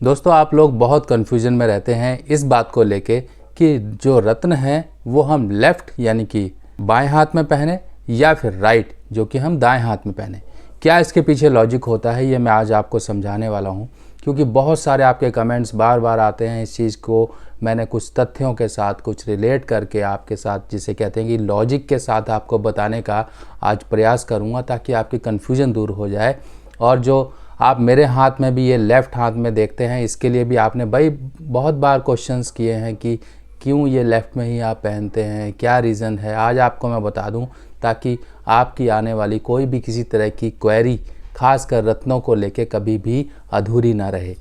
दोस्तों, आप लोग बहुत कन्फ्यूजन में रहते हैं इस बात को लेके कि जो रत्न है वो हम लेफ़्ट यानी कि बाएं हाथ में पहने या फिर राइट जो कि हम दाएं हाथ में पहने। क्या इसके पीछे लॉजिक होता है, ये मैं आज आपको समझाने वाला हूँ, क्योंकि बहुत सारे आपके कमेंट्स बार बार आते हैं। इस चीज़ को मैंने कुछ तथ्यों के साथ कुछ रिलेट करके आपके साथ, जिसे कहते हैं कि लॉजिक के साथ आपको बताने का आज प्रयास करूँगा, ताकि आपकी कन्फ्यूजन दूर हो जाए। और जो आप मेरे हाथ में भी ये लेफ़्ट हाथ में देखते हैं, इसके लिए भी आपने भाई बहुत बार क्वेश्चंस किए हैं कि क्यों ये लेफ़्ट में ही आप पहनते हैं, क्या रीज़न है। आज आपको मैं बता दूं ताकि आपकी आने वाली कोई भी किसी तरह की क्वेरी खासकर रत्नों को लेके कभी भी अधूरी ना रहे।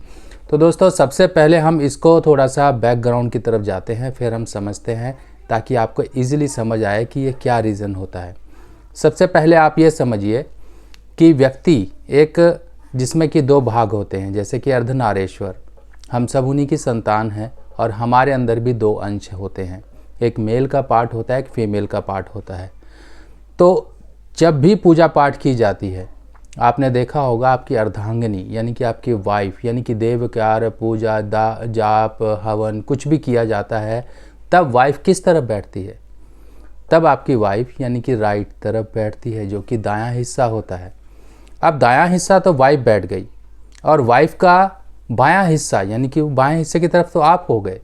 तो दोस्तों, सबसे पहले हम इसको थोड़ा सा बैकग्राउंड की तरफ जाते हैं, फिर हम समझते हैं ताकि आपको ईज़िली समझ आए कि ये क्या रीज़न होता है। सबसे पहले आप ये समझिए कि व्यक्ति एक जिसमें कि दो भाग होते हैं, जैसे कि अर्धनारीश्वर, हम सब उन्हीं की संतान हैं और हमारे अंदर भी दो अंश होते हैं, एक मेल का पार्ट होता है, एक फीमेल का पार्ट होता है। तो जब भी पूजा पाठ की जाती है, आपने देखा होगा आपकी अर्धांगिनी यानी कि आपकी वाइफ, यानी कि देव कार्य पूजा जाप हवन कुछ भी किया जाता है, तब वाइफ किस तरफ बैठती है? तब आपकी वाइफ यानी कि राइट तरफ बैठती है, जो कि दायां हिस्सा होता है। अब दायां हिस्सा तो वाइफ बैठ गई और वाइफ का बायां हिस्सा यानी कि बाएं हिस्से की तरफ तो आप हो गए,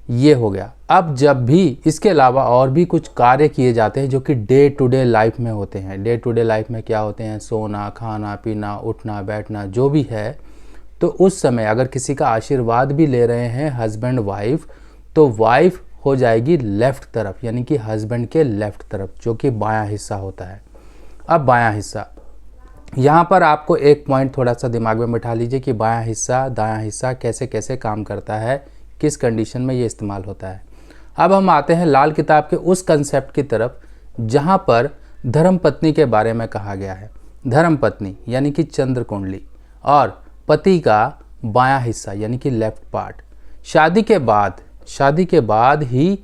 ये हो गया। अब जब भी इसके अलावा और भी कुछ कार्य किए जाते हैं जो कि डे टू डे लाइफ में होते हैं, डे टू डे लाइफ में क्या होते हैं, सोना खाना पीना उठना बैठना जो भी है, तो उस समय अगर किसी का आशीर्वाद भी ले रहे हैं हस्बैंड वाइफ, तो वाइफ हो जाएगी लेफ़्ट तरफ यानी कि हस्बैंड के लेफ़्ट तरफ, जो कि बायां हिस्सा होता है। अब बायां हिस्सा, यहाँ पर आपको एक पॉइंट थोड़ा सा दिमाग में बिठा लीजिए कि बायां हिस्सा दायां हिस्सा कैसे कैसे काम करता है, किस कंडीशन में ये इस्तेमाल होता है। अब हम आते हैं लाल किताब के उस कंसेप्ट की तरफ जहाँ पर धर्मपत्नी के बारे में कहा गया है। धर्मपत्नी यानी कि चंद्र कुंडली और पति का बायां हिस्सा यानी कि लेफ्ट पार्ट। शादी के बाद ही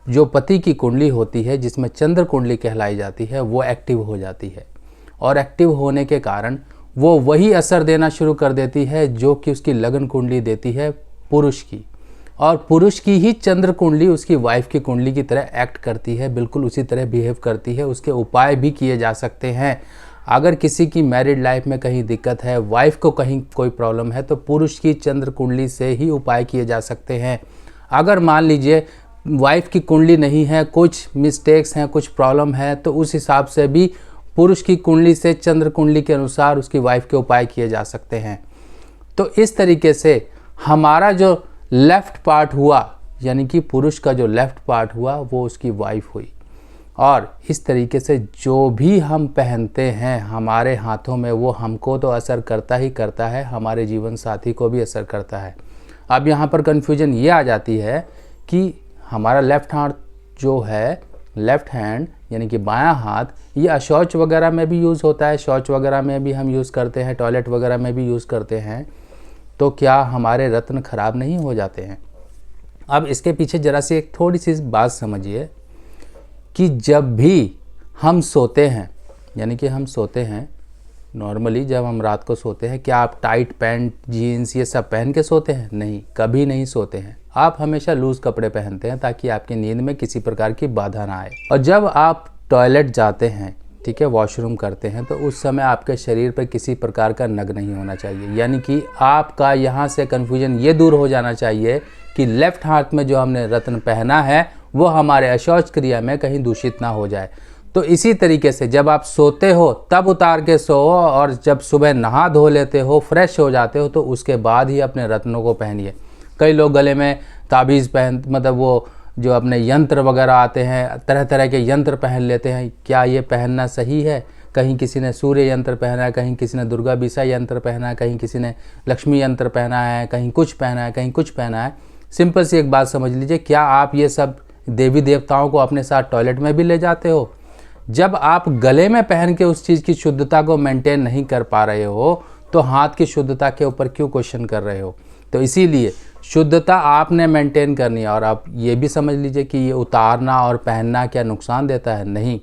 जो पति की कुंडली होती है, जिसमें चंद्र कुंडली कहलाई जाती है, वो एक्टिव हो जाती है और एक्टिव होने के कारण वो वही असर देना शुरू कर देती है जो कि उसकी लगन कुंडली देती है पुरुष की, और पुरुष की ही चंद्र कुंडली उसकी वाइफ की कुंडली की तरह एक्ट करती है, बिल्कुल उसी तरह बिहेव करती है। उसके उपाय भी किए जा सकते हैं। अगर किसी की मैरिड लाइफ में कहीं दिक्कत है, वाइफ को कहीं कोई प्रॉब्लम है, तो पुरुष की चंद्र कुंडली से ही उपाय किए जा सकते हैं। अगर मान लीजिए वाइफ की कुंडली नहीं है, कुछ मिस्टेक्स हैं, कुछ प्रॉब्लम है, तो उस हिसाब से भी पुरुष की कुंडली से चंद्र कुंडली के अनुसार उसकी वाइफ के उपाय किए जा सकते हैं। तो इस तरीके से हमारा जो लेफ़्ट पार्ट हुआ यानी कि पुरुष का जो लेफ़्ट पार्ट हुआ वो उसकी वाइफ हुई। और इस तरीके से जो भी हम पहनते हैं हमारे हाथों में, वो हमको तो असर करता ही करता है, हमारे जीवन साथी को भी असर करता है। अब यहाँ पर कन्फ्यूजन ये आ जाती है कि हमारा लेफ़्ट हाथ जो है, लेफ़्ट हैंड यानी कि बायां हाथ, ये अशौच वगैरह में भी यूज़ होता है, शौच वगैरह में भी हम यूज़ करते हैं, टॉयलेट वगैरह में भी यूज़ करते हैं। तो क्या हमारे रत्न खराब नहीं हो जाते हैं? अब इसके पीछे ज़रा सी एक थोड़ी सी बात समझिए कि जब भी हम सोते हैं यानी कि हम सोते हैं नॉर्मली, जब हम रात को सोते हैं, क्या आप टाइट पैंट जीन्स ये सब पहन के सोते हैं? नहीं, कभी नहीं सोते हैं। आप हमेशा लूज़ कपड़े पहनते हैं ताकि आपकी नींद में किसी प्रकार की बाधा ना आए। और जब आप टॉयलेट जाते हैं, ठीक है, वॉशरूम करते हैं, तो उस समय आपके शरीर पर किसी प्रकार का नग नहीं होना चाहिए। यानी कि आपका यहाँ से कन्फ्यूजन ये दूर हो जाना चाहिए कि लेफ़्ट हाथ में जो हमने रत्न पहना है वो हमारे अशौच क्रिया में कहीं दूषित ना हो जाए। तो इसी तरीके से जब आप सोते हो तब उतार के सो, और जब सुबह नहा धो लेते हो, फ्रेश हो जाते हो, तो उसके बाद ही अपने रत्नों को पहनिए। कई लोग गले में ताबीज़ पहन, मतलब वो जो अपने यंत्र वगैरह आते हैं, तरह तरह के यंत्र पहन लेते हैं। क्या ये पहनना सही है? कहीं किसी ने सूर्य यंत्र पहना है, कहीं किसी ने दुर्गा बिसा यंत्र पहना है, कहीं किसी ने लक्ष्मी यंत्र पहना है, कहीं कुछ पहना है, कहीं कुछ पहना है। सिंपल सी एक बात समझ लीजिए, क्या आप ये सब देवी देवताओं को अपने साथ टॉयलेट में भी ले जाते हो? जब आप गले में पहन के उस चीज़ की शुद्धता को मेंटेन नहीं कर पा रहे हो, तो हाथ की शुद्धता के ऊपर क्यों क्वेश्चन कर रहे हो? तो इसीलिए शुद्धता आपने मेंटेन करनी है। और आप ये भी समझ लीजिए कि ये उतारना और पहनना क्या नुकसान देता है? नहीं,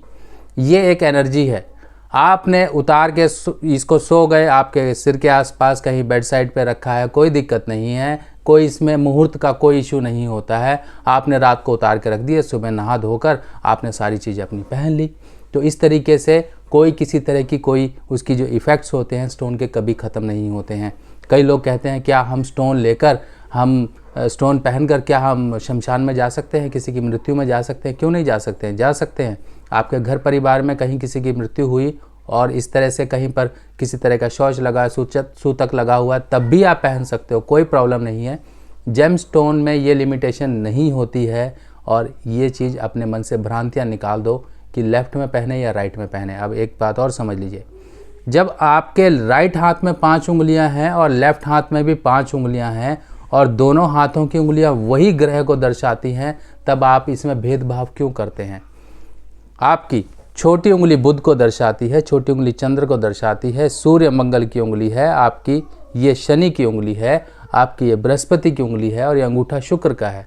ये एक एनर्जी है। आपने उतार के इसको सो गए, आपके सिर के आसपास कहीं बेड साइड पे रखा है, कोई दिक्कत नहीं है, कोई इसमें मुहूर्त का कोई इशू नहीं होता है। आपने रात को उतार के रख दिए, सुबह नहा धोकर आपने सारी चीज़ें अपनी पहन ली। तो इस तरीके से कोई किसी तरह की कोई उसकी जो इफ़ेक्ट्स होते हैं स्टोन के कभी ख़त्म नहीं होते हैं। कई लोग कहते हैं क्या हम स्टोन लेकर, हम स्टोन पहनकर क्या हम शमशान में जा सकते हैं, किसी की मृत्यु में जा सकते हैं? क्यों नहीं जा सकते हैं, जा सकते हैं। आपके घर परिवार में कहीं किसी की मृत्यु हुई और इस तरह से कहीं पर किसी तरह का शौच लगा, सूतक लगा हुआ, तब भी आप पहन सकते हो, कोई प्रॉब्लम नहीं है। जेम स्टोन में ये लिमिटेशन नहीं होती है। और ये चीज़ अपने मन से भ्रांतियाँ निकाल दो कि लेफ़्ट में पहने या राइट में पहने। अब एक बात और समझ लीजिए, जब आपके राइट हाथ में 5 उंगलियां हैं और लेफ़्ट हाथ में भी 5 उंगलियां हैं और दोनों हाथों की उंगलियां वही ग्रह को दर्शाती हैं, तब आप इसमें भेदभाव क्यों करते हैं? आपकी छोटी उंगली बुध को दर्शाती है, छोटी उंगली चंद्र को दर्शाती है, सूर्य मंगल की उंगली है, आपकी ये शनि की उंगली है, आपकी ये बृहस्पति की उंगली है और ये अंगूठा शुक्र का है।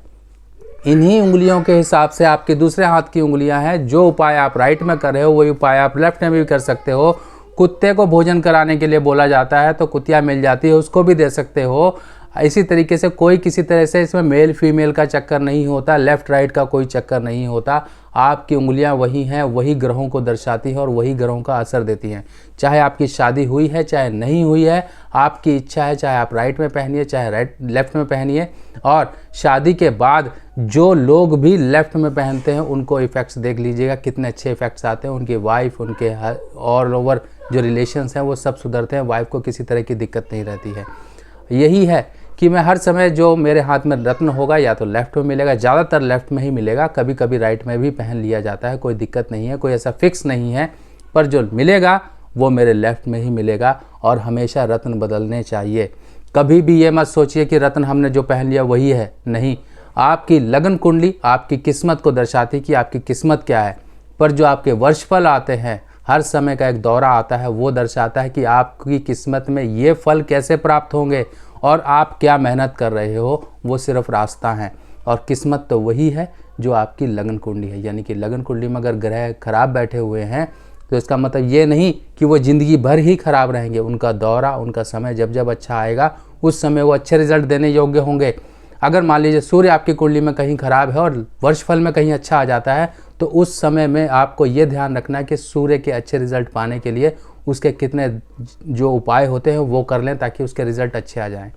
इन्हीं उंगलियों के हिसाब से आपके दूसरे हाथ की उंगलियां हैं। जो उपाय आप राइट में कर रहे हो वही उपाय आप लेफ्ट में भी कर सकते हो। कुत्ते को भोजन कराने के लिए बोला जाता है तो कुतिया मिल जाती है, उसको भी दे सकते हो। इसी तरीके से कोई किसी तरह से इसमें मेल फीमेल का चक्कर नहीं होता, लेफ़्ट राइट का कोई चक्कर नहीं होता। आपकी उंगलियां वही हैं, वही ग्रहों को दर्शाती हैं और वही ग्रहों का असर देती हैं। चाहे आपकी शादी हुई है चाहे नहीं हुई है, आपकी इच्छा है चाहे आप राइट में पहनिए चाहे लेफ़्ट में पहनिए। और शादी के बाद जो लोग भी लेफ़्ट में पहनते हैं उनको इफ़ेक्ट्स देख लीजिएगा, कितने अच्छे इफ़ेक्ट्स आते हैं। उनकी वाइफ, उनके ऑल ओवर जो रिलेशंस हैं वो सब सुधरते हैं, वाइफ को किसी तरह की दिक्कत नहीं रहती है। यही है कि मैं हर समय जो मेरे हाथ में रत्न होगा या तो लेफ़्ट में मिलेगा, ज़्यादातर लेफ़्ट में ही मिलेगा, कभी कभी राइट में भी पहन लिया जाता है, कोई दिक्कत नहीं है, कोई ऐसा फिक्स नहीं है। पर जो मिलेगा वो मेरे लेफ़्ट में ही मिलेगा। और हमेशा रत्न बदलने चाहिए। कभी भी ये मत सोचिए कि रत्न हमने जो पहन लिया वही है, नहीं। आपकी लगन कुंडली आपकी किस्मत को दर्शाती कि आपकी किस्मत क्या है। पर जो आपके वर्षफल आते हैं, हर समय का एक दौरा आता है, वो दर्शाता है कि आपकी किस्मत में ये फल कैसे प्राप्त होंगे और आप क्या मेहनत कर रहे हो। वो सिर्फ रास्ता है और किस्मत तो वही है जो आपकी लगन कुंडली है। यानी कि लगन कुंडली में अगर ग्रह खराब बैठे हुए हैं तो इसका मतलब ये नहीं कि वो ज़िंदगी भर ही खराब रहेंगे। उनका दौरा, उनका समय जब जब अच्छा आएगा उस समय वो अच्छे रिजल्ट देने योग्य होंगे। अगर मान लीजिए सूर्य आपकी कुंडली में कहीं खराब है और वर्षफल में कहीं अच्छा आ जाता है तो उस समय में आपको ये ध्यान रखना है कि सूर्य के अच्छे रिजल्ट पाने के लिए उसके कितने जो उपाय होते हैं वो कर लें ताकि उसके रिज़ल्ट अच्छे आ जाएं।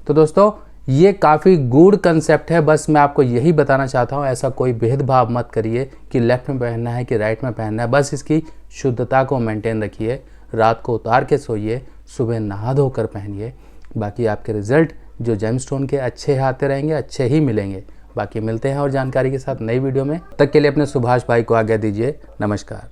तो दोस्तों ये काफ़ी गूढ़ कंसेप्ट है, बस मैं आपको यही बताना चाहता हूँ। ऐसा कोई भेदभाव मत करिए कि लेफ़्ट में पहनना है कि राइट में पहनना है, बस इसकी शुद्धता को मेंटेन रखिए। रात को उतार के सोइए, सुबह नहा धोकर पहनिए। बाकी आपके रिज़ल्ट जो जेमस्टोन के अच्छे आते रहेंगे, अच्छे ही मिलेंगे। बाकी मिलते हैं और जानकारी के साथ नई वीडियो में। तब तक के लिए अपने सुभाष भाई को आज्ञा दीजिए। नमस्कार।